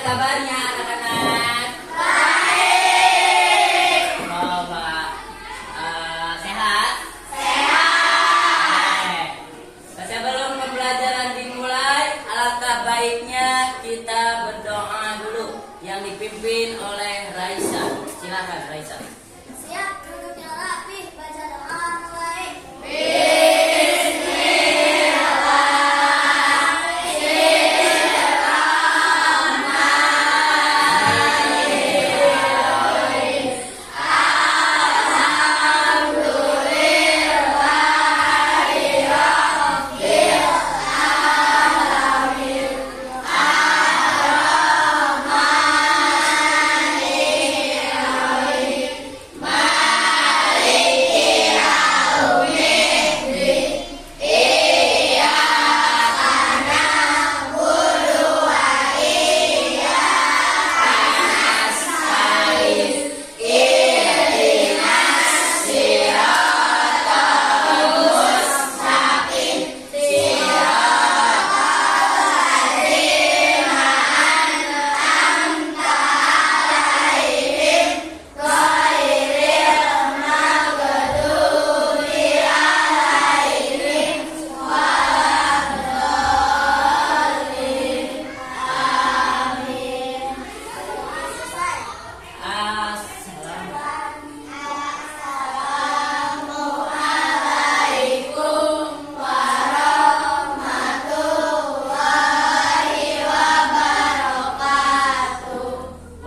kabarnya anak-anak? Baik. Bapak sehat? Sehat. Sebelum pembelajaran dimulai, alangkah baiknya kita berdoa dulu yang dipimpin oleh Raisa. Silakan Raisa. Siap, duduknya rapi, baca doa mulai.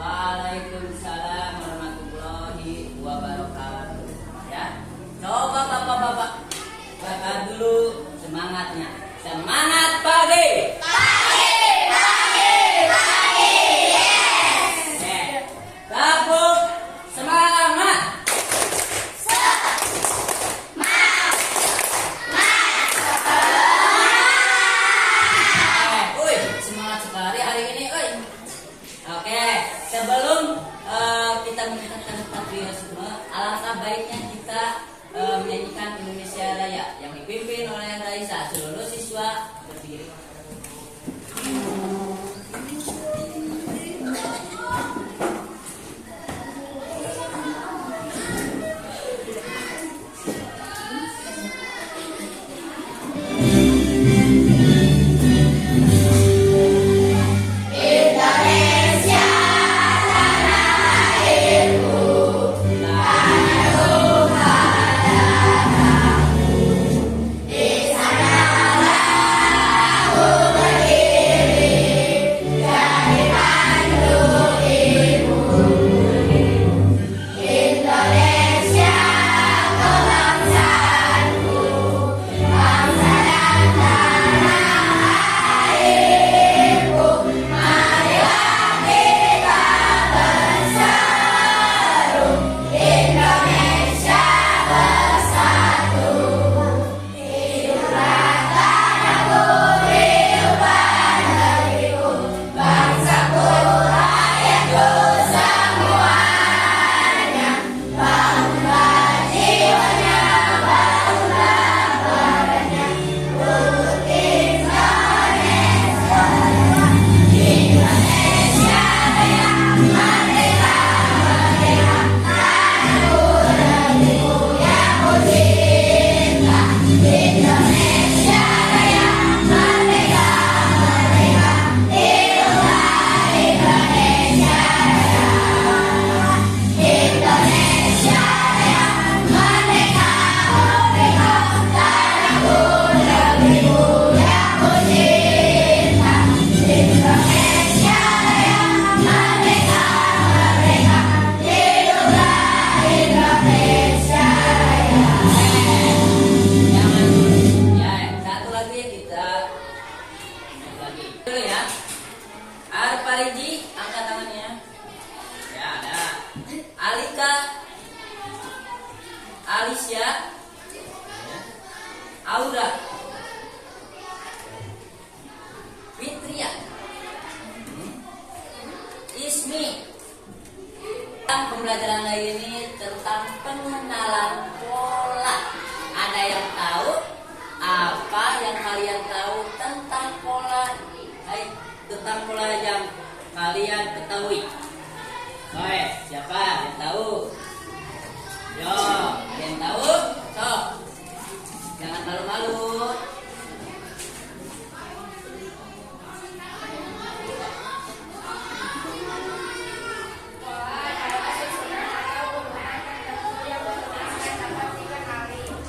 Waalaikumsalam warahmatullahi wabarakatuh. Ya, coba bapak-bapak bakar dulu semangatnya. Semangat pagi. Gabung semangat. Semangat sekali hari ini, Oke, sebelum kita mendengarkan patriotisme, alangkah baiknya kita menyanyikan Indonesia Raya yang dipimpin oleh Raisa. Seluruh siswa berdiri. Pariji, angkat tangannya. Ya, ada. Alika, Alicia, Aura, Fitria, Ismi. Pembelajaran hari ini tentang pengenalan pola. Ada yang tahu apa yang kalian tahu tentang pola? Tentang pola yang kalian kalian ketahui. Oke, siapa yang tahu? Yo, yang tahu? Sok. Jangan malu-malu.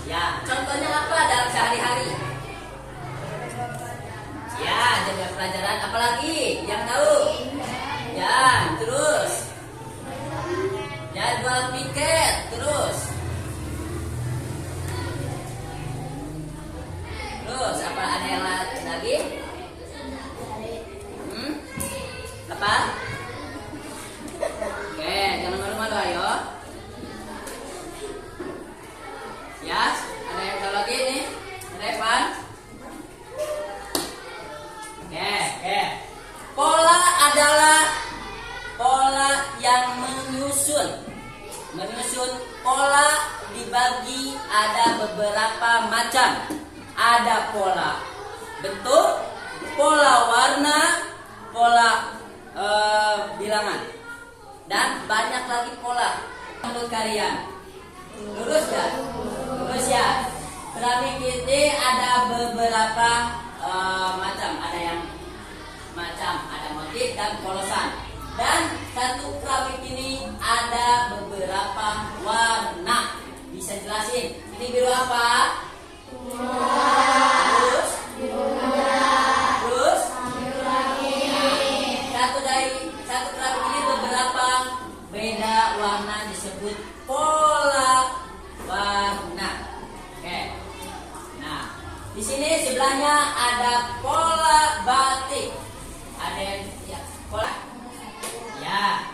Ya, contohnya apa dalam sehari-hari? Ya, jaga pelajaran. Apalagi yang tahu? Ya, terus. Jadwal piket, terus. Terus apa ada yang lagi? Apa? Oke, jangan malu-malu ayo. Ya, ada yang tahu lagi nih? Revan? Oke. Pola adalah pola yang menyusun. Pola dibagi ada beberapa macam. Ada pola bentuk, pola warna, pola bilangan, dan banyak lagi pola. Menurut kalian, lurus ya? Keramik ini ada beberapa macam. Ada yang ada motif dan polosan. Dan satu keramik ini ada beberapa warna. Bisa jelasin? Ini biru apa? Terus? Satu keramik ini beberapa beda warna disebut pola warna. Oke. Nah, di sini sebelahnya ada pola batik. Ada yang pola. Ya.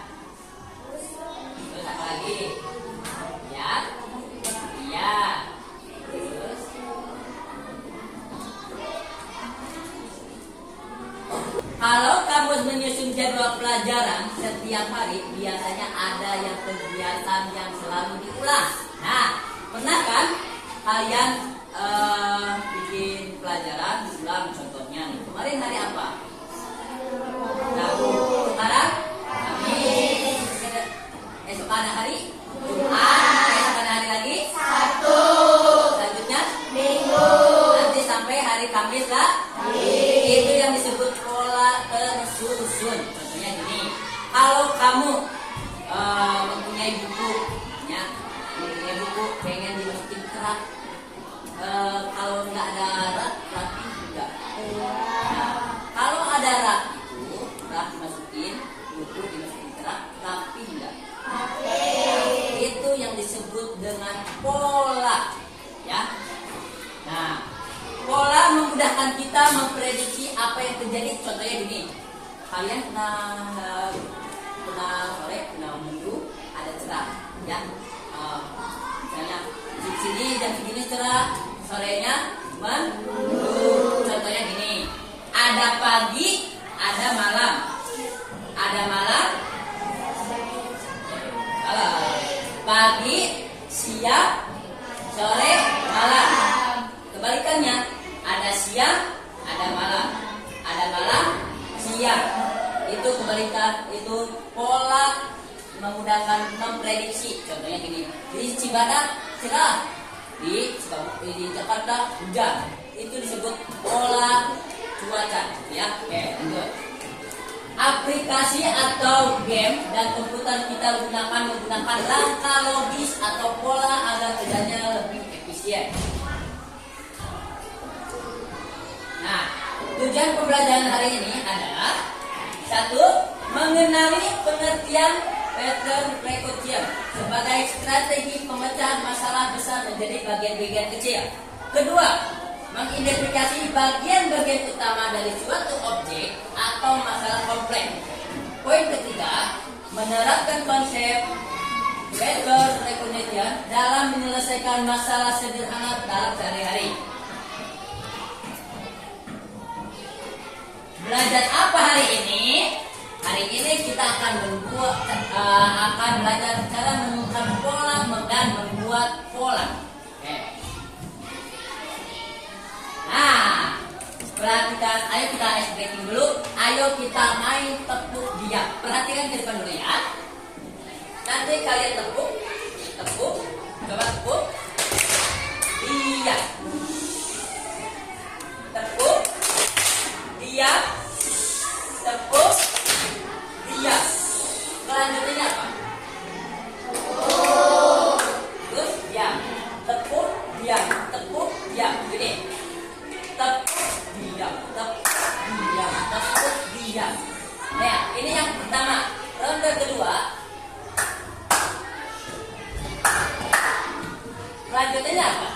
Terus apa lagi? Ya. Terus. Kalau kamu menyusun jadwal pelajaran setiap hari, biasanya ada yang kegiatan yang selalu diulang. Nah, pernah kan kalian bikin pelajaran diulang? Contohnya nih, kemarin hari apa? Rabu. Sekarang Kamis. Esok ada hari Jumat. Esok ada hari lagi Sabtu. Selanjutnya Minggu. Nanti sampai hari Kamis lah. Itu yang disebut pola tersusun. Contohnya gini, kalau kamu mempunyai buku, pengen dimasukin kerak, kalau nggak ada rak, rapi juga. Nah, kalau ada rak itu, rak dimasukin, buku dimasukin kerak, rapi enggak? Itu yang disebut dengan pola, ya. Nah, pola memudahkan kita memprediksi apa yang terjadi. Contohnya gini, kalian pernah sore, pernah minggu ada cerah, ya. Misalnya di sini jam segini cerah, sorenya mendung. Contohnya gini, ada pagi, ada malam, pagi, siang, sore, malam. Kebalikannya, ada siang, ada malam, siang. Itu kebalikan, itu pola memudahkan memprediksi. Contohnya gini, di Cibadak cerah, di Jakarta hujan. Itu disebut pola cuaca, ya. Oke, lanjut. Aplikasi atau game dan komputer kita menggunakan langkah logis atau pola agar kerjanya lebih efisien. Nah, tujuan pembelajaran hari ini adalah: 1. Mengenali pengertian pattern recursion sebagai strategi pemecahan masalah besar menjadi bagian-bagian kecil. 2. Mengidentifikasi bagian-bagian utama dari suatu objek atau masalah kompleks. Poin 3. Menerapkan konsep pattern recognition dalam menyelesaikan masalah sederhana dalam sehari-hari. Belajar apa hari ini? Hari ini kita akan belajar cara menemukan pola dan membuat pola. Oke. Nah, setelah ayo kita ice breaking dulu. Ayo kita main tepuk diam. Perhatikan ke depan dulu ya. Nanti kalian tepuk, coba tepuk, diam, tepuk, diam, tepuk, diam. Selanjutnya apa? Terus diam, tepuk, diam, tepuk, diam. Gini, tepuk, diam, tepuk, diam, tepuk, diam. Nah, ini yang pertama. Ronde kedua. Lanjutannya apa?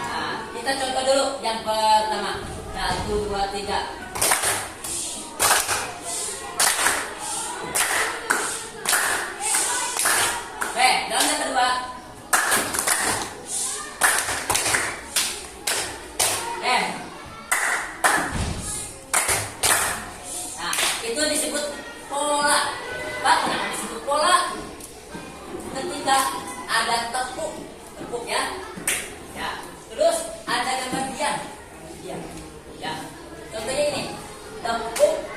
Nah, kita contoh dulu yang pertama. 1, 2, 3. Oke, ronde kedua. Nah, itu disebut pola. Pak, kenapa disebut pola? Ketika ada tepuk ya, terus ada gambar diam, ya. Contohnya ini, tepuk,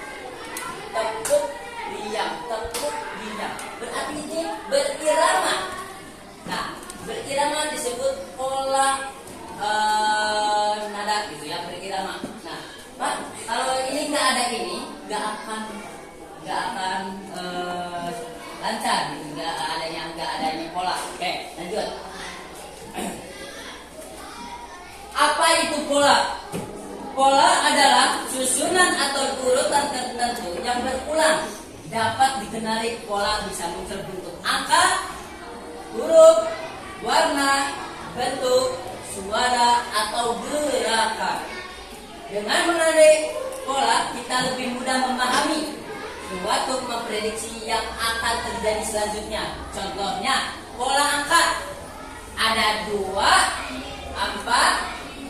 diam, tepuk, diam. Berarti ini berirama. Nah, berirama disebut pola nada gitu ya, berirama. Nah, Pak, kalau ini nggak ada ini, nggak akan lancar gitu, nggak adanya pola. Oke, lanjut. Apa itu pola? Pola adalah susunan atau urutan tertentu yang berulang. Dapat dikenali pola bisa muncul bentuk angka, huruf, warna, bentuk, suara, atau gerakan. Dengan mengenali pola, kita lebih mudah memahami suatu memprediksi yang akan terjadi selanjutnya. Contohnya, pola angka. Ada 2, 4,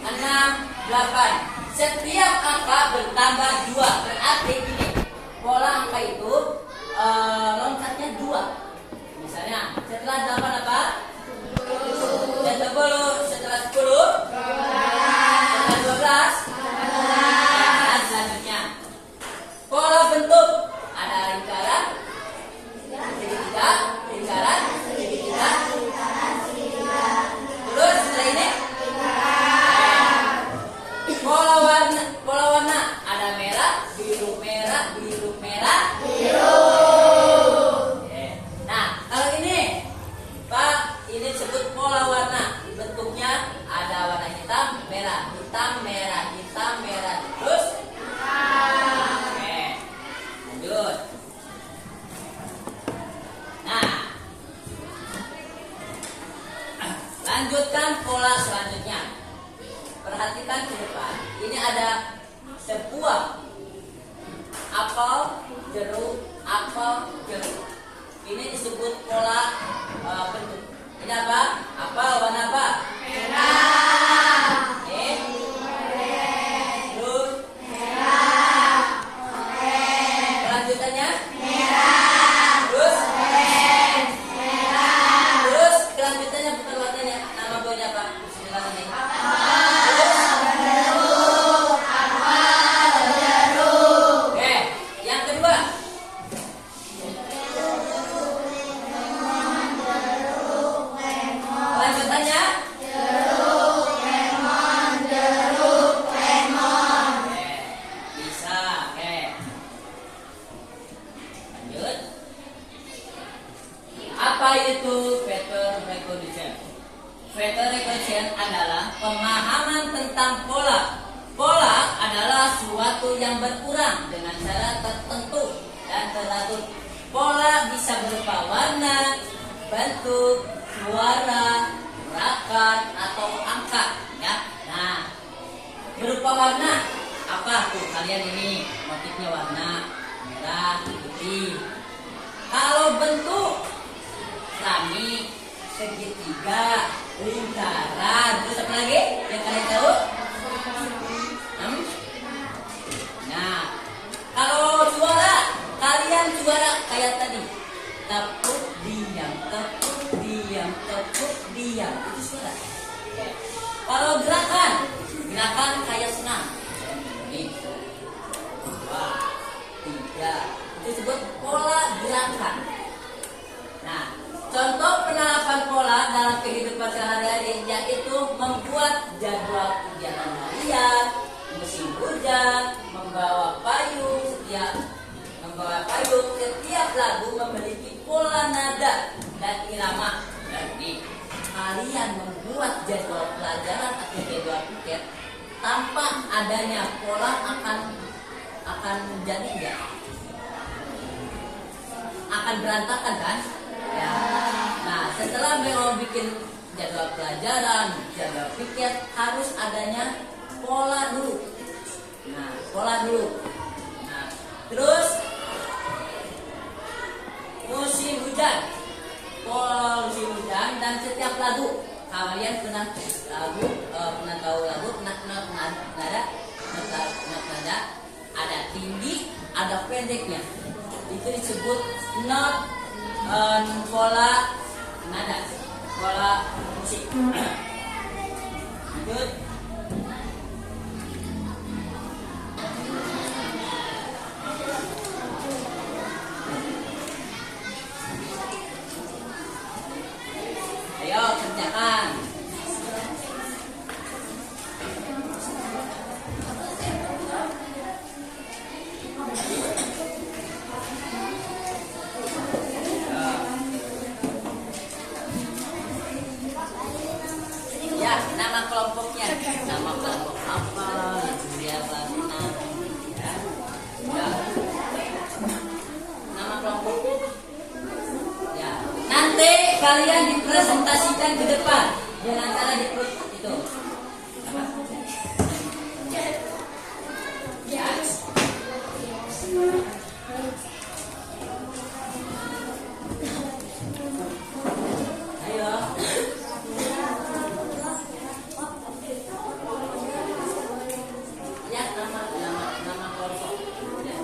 6, 8. Setiap angka bertambah 2. Berarti ini pola angka itu loncatnya 2. Misalnya, setelah 8 apa? 10. Setelah 10, setelah 12, dan selanjutnya. Pola bentuk. Ada lingkaran, segitiga, lingkaran, segitiga. Terus setelah ini pola warna. Ada merah, biru, biru. Nah, kalau ini Pak, ini disebut pola warna. Bentuknya ada warna hitam, merah, terus lanjut. Nah, lanjutkan pola selanjutnya. Perhatikan ke depan. Ini ada sebuah apel, jeruk. Ini disebut pola bentuk. Ini apa? Apel warna apa? Merah. Terus kelanjutannya terus kelanjutannya bukan warnanya, nama buahnya apa? Oke, yang kedua. Kelanjutannya bisa. Oke, lanjut. Apa itu pattern recognition? Pattern recognition adalah pemahaman tentang pola. Pola adalah suatu yang berulang dengan cara tertentu dan teratur. Pola bisa berupa warna, bentuk, suara, gerakan, atau angka. Ya. Nah, berupa warna apa tuh kalian ini? Motifnya warna merah, putih. Kalau bentuk keramik, segitiga, lingkaran, terus apa lagi yang kalian tahu? Nah, kalau suara, kalian suara kayak tadi, tepuk diam, itu suara. Kalau gerakan kayak senam. Wah. Ya, itu disebut pola gerakan. Nah, contoh penerapan pola dalam kehidupan sehari-hari yaitu membuat jadwal kegiatan harian, musim hujan, membawa payung. Setiap lagu memiliki pola nada dan irama. Jadi, kalian membuat jadwal pelajaran atau jadwal piket tanpa adanya pola akan menjadi enggak? Akan berantakan kan? Ya. Nah, setelah memang bikin jadwal pelajaran, jadwal piket harus adanya pola dulu. Nah, pola dulu. Nah, terus musim hujan, pola musim hujan dan setiap lagu. Kalian pernah tahu lagu, nada, ada tinggi, ada pendeknya. Itu disebut not pola nada, pola musik. Lanjut. Ayo kerjakan. Ya, nama kelompoknya. Nama kelompok apa? Dia Latina. Ya. Ya. Nama kelompoknya. Ya. Nanti kalian dipresentasikan ke depan dengan cara di perut itu. Apa? Ya. Ayo. Ya, nama kelompok. Ya.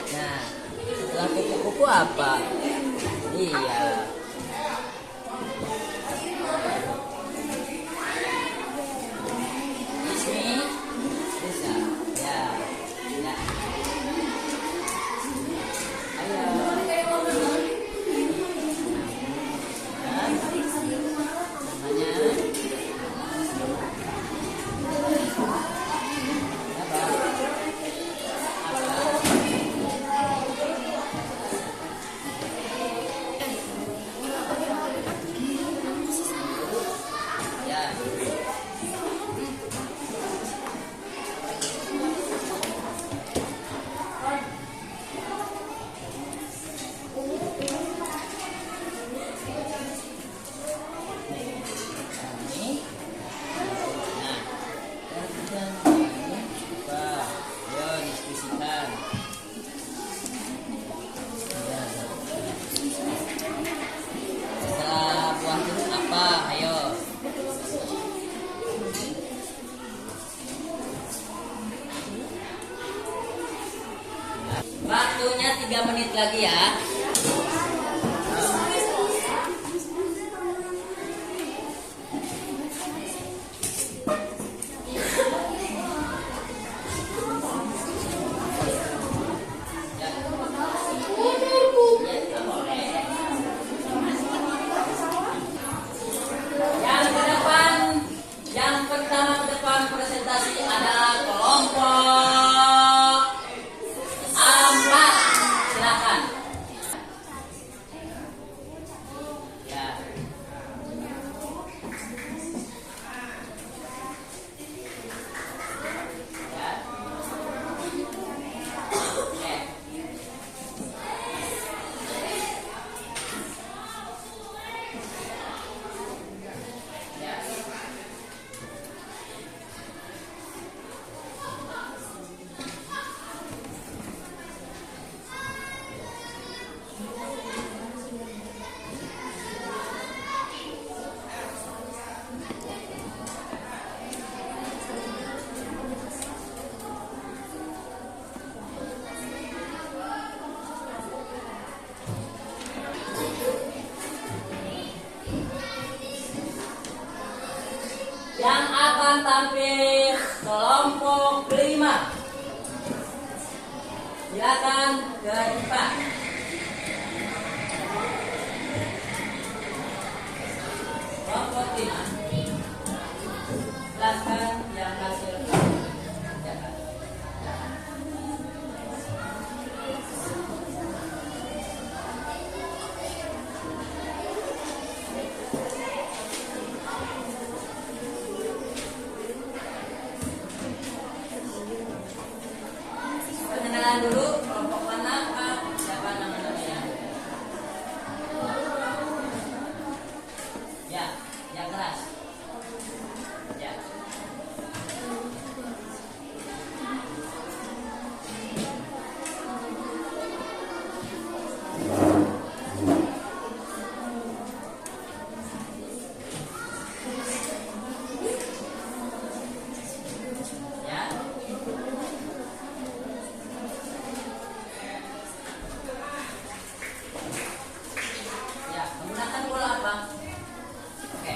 Nah, setelah kupu-kupu apa? Iya. Ismi bisa. Ya. Ya. Ayo. Dan namanya ya. Ini. Nah, coba, ayo diskusikan. Setelah buah jeruk apa? Ayo. Waktunya 3 menit lagi ya. Yang pertama ke depan presentasi adalah kelompok 4. Silakan. akan tampil kelompok kelima. Silakan ke depan. Kelompok kelima. Silakan yang hasil kerjakan. Perkenalan dulu, kelompok mana, Pak? Siapa namanya? Ya, yang keras. Ya. Ya. Ya, menggunakan bola apa? Oke.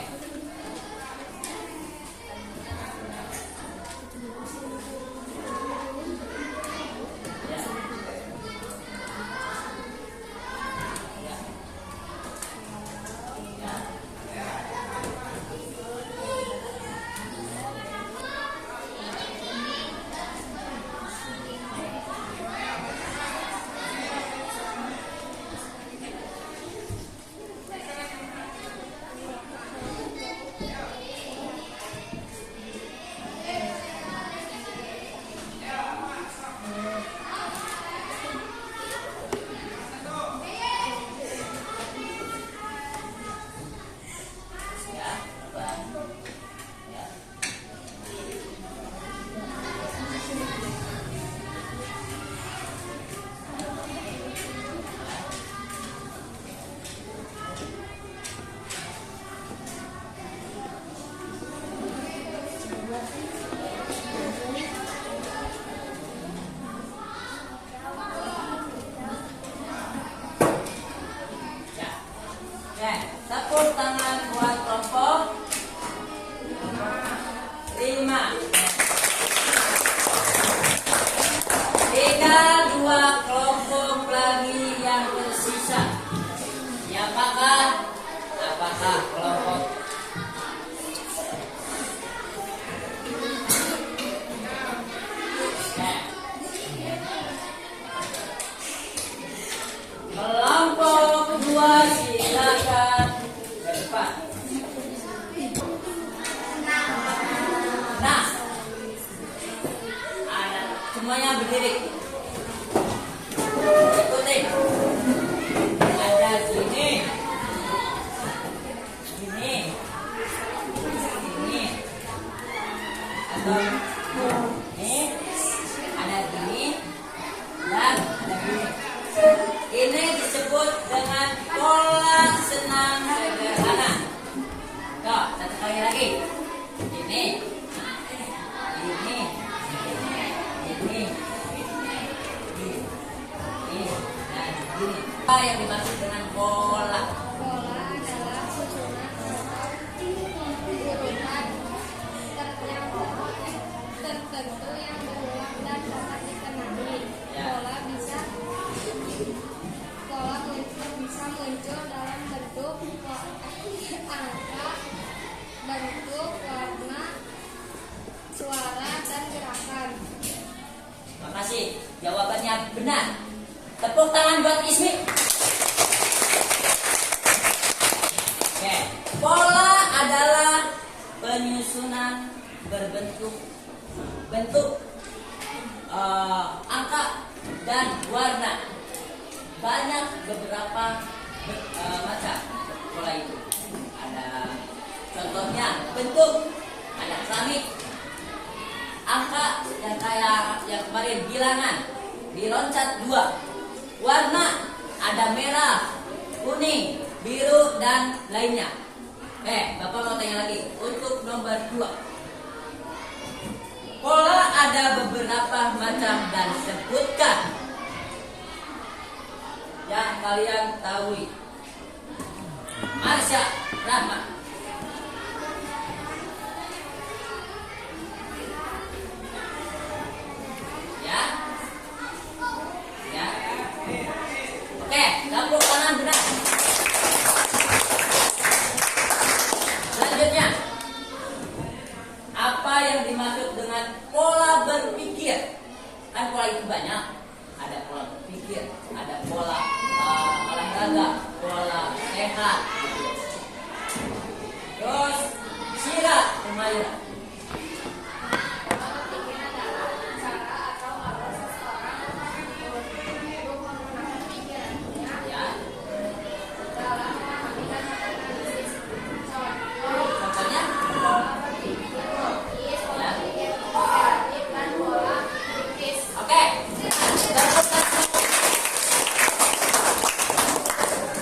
Ya. Ya. Ya. Ya. Ya. Ya. Oke, tepuk tangan buat kelompok 5. Tinggal 2 kelompok lagi yang tersisa. Siapakah? Apakah kelompok? Oke. Kelompok 2 silakan ke depan. Nah, ada semuanya berdiri. Ikuti. Ada sini, sini, sini, atau ini, ada sini, dan ada sini. Ini disebut dengan pola senam sederhana. Tuh, satu kali lagi. Ini, ini, ini, ini, dan ini. Apa yang dimaksud dengan pola? Pola adalah susunan urutan tertentu yang berulang dan dapat dikenali. Ya. Pola bisa muncul dalam bentuk angka, bentuk, warna, suara, dan gerakan. Makasih, jawabannya benar. Tepuk tangan buat Ismi. Oke, pola adalah penyusunan berbentuk angka dan warna. Banyak beberapa macam pola itu. Ada contohnya bentuk, ada keramik, angka yang kayak yang kemarin bilangan, diloncat 2. Warna ada merah, kuning, biru dan lainnya. Bapak mau tanya lagi untuk nomor 2. Pola ada beberapa macam dan sebutkan yang kalian tahu. Marsha, Rahma. menjaga pola sehat. Terus sirat Humaira. Ya. Contohnya? Oke.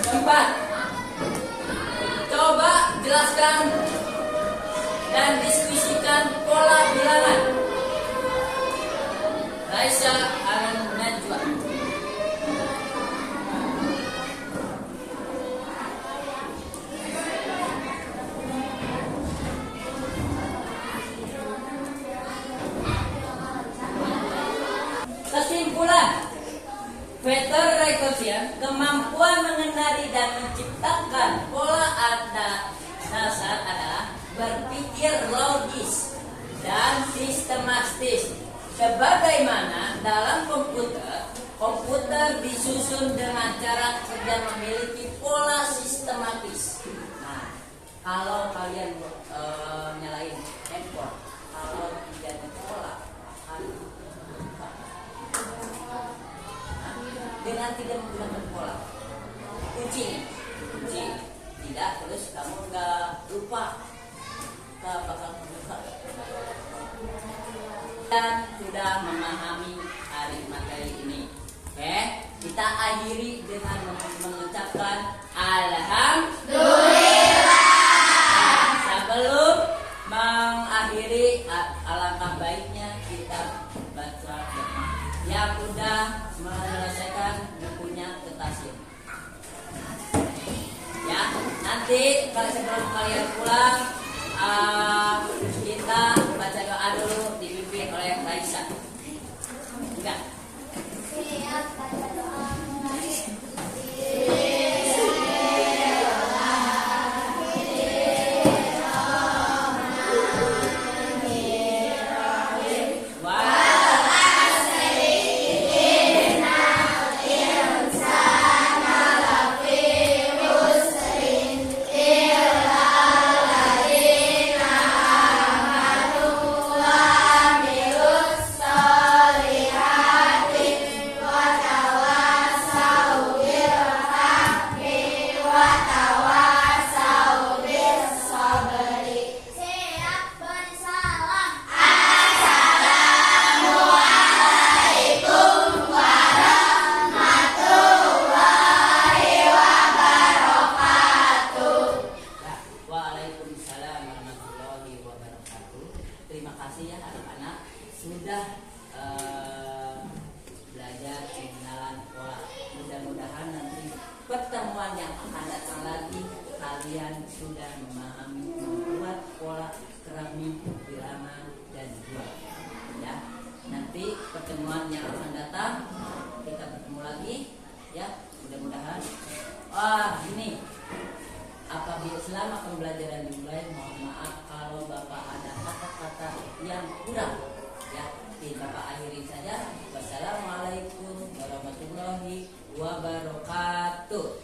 Keempat, coba jelaskan dan diskusikan pola bilangan. Raisa Aran Najwa. Kesimpulan, Peter Rekosian kemampuan mengenali dan menciptakan pola dasar adalah berpikir logis dan sistematis. Sebagaimana dalam komputer disusun dengan cara kerja memiliki pola sistematis. Nah, kalau kalian nyalain handphone, kalau tidak ada pola akan dengan tidak menggunakan pola kunci tidak, terus kamu nggak lupa bakal membuka dan sudah memahami hari materi ini. Oke, kita akhiri dengan mengucapkan alhamdulillah. Sebelum mengakhiri, alangkah baiknya kita baca doa. Yang udah menyelesaikan bukunya ke tasir. Ya, nanti sebelum kalian pulang, kita baca doa dulu dipimpin oleh Raisa. Enggak? Siap baca doa. Terima kasih ya anak-anak sudah belajar pengenalan pola. Mudah-mudahan nanti pertemuan yang akan datang lagi kalian sudah memahami membuat pola keramik, bilangan dan jual. Ya, nanti pertemuan yang akan datang kita bertemu lagi ya, mudah-mudahan. Ini apabila selama pembelajaran dimulai, mohon maaf kalau Bapak ada kata-kata yang kurang ya. Bapak akhiri saja. Wassalamualaikum warahmatullahi wabarakatuh.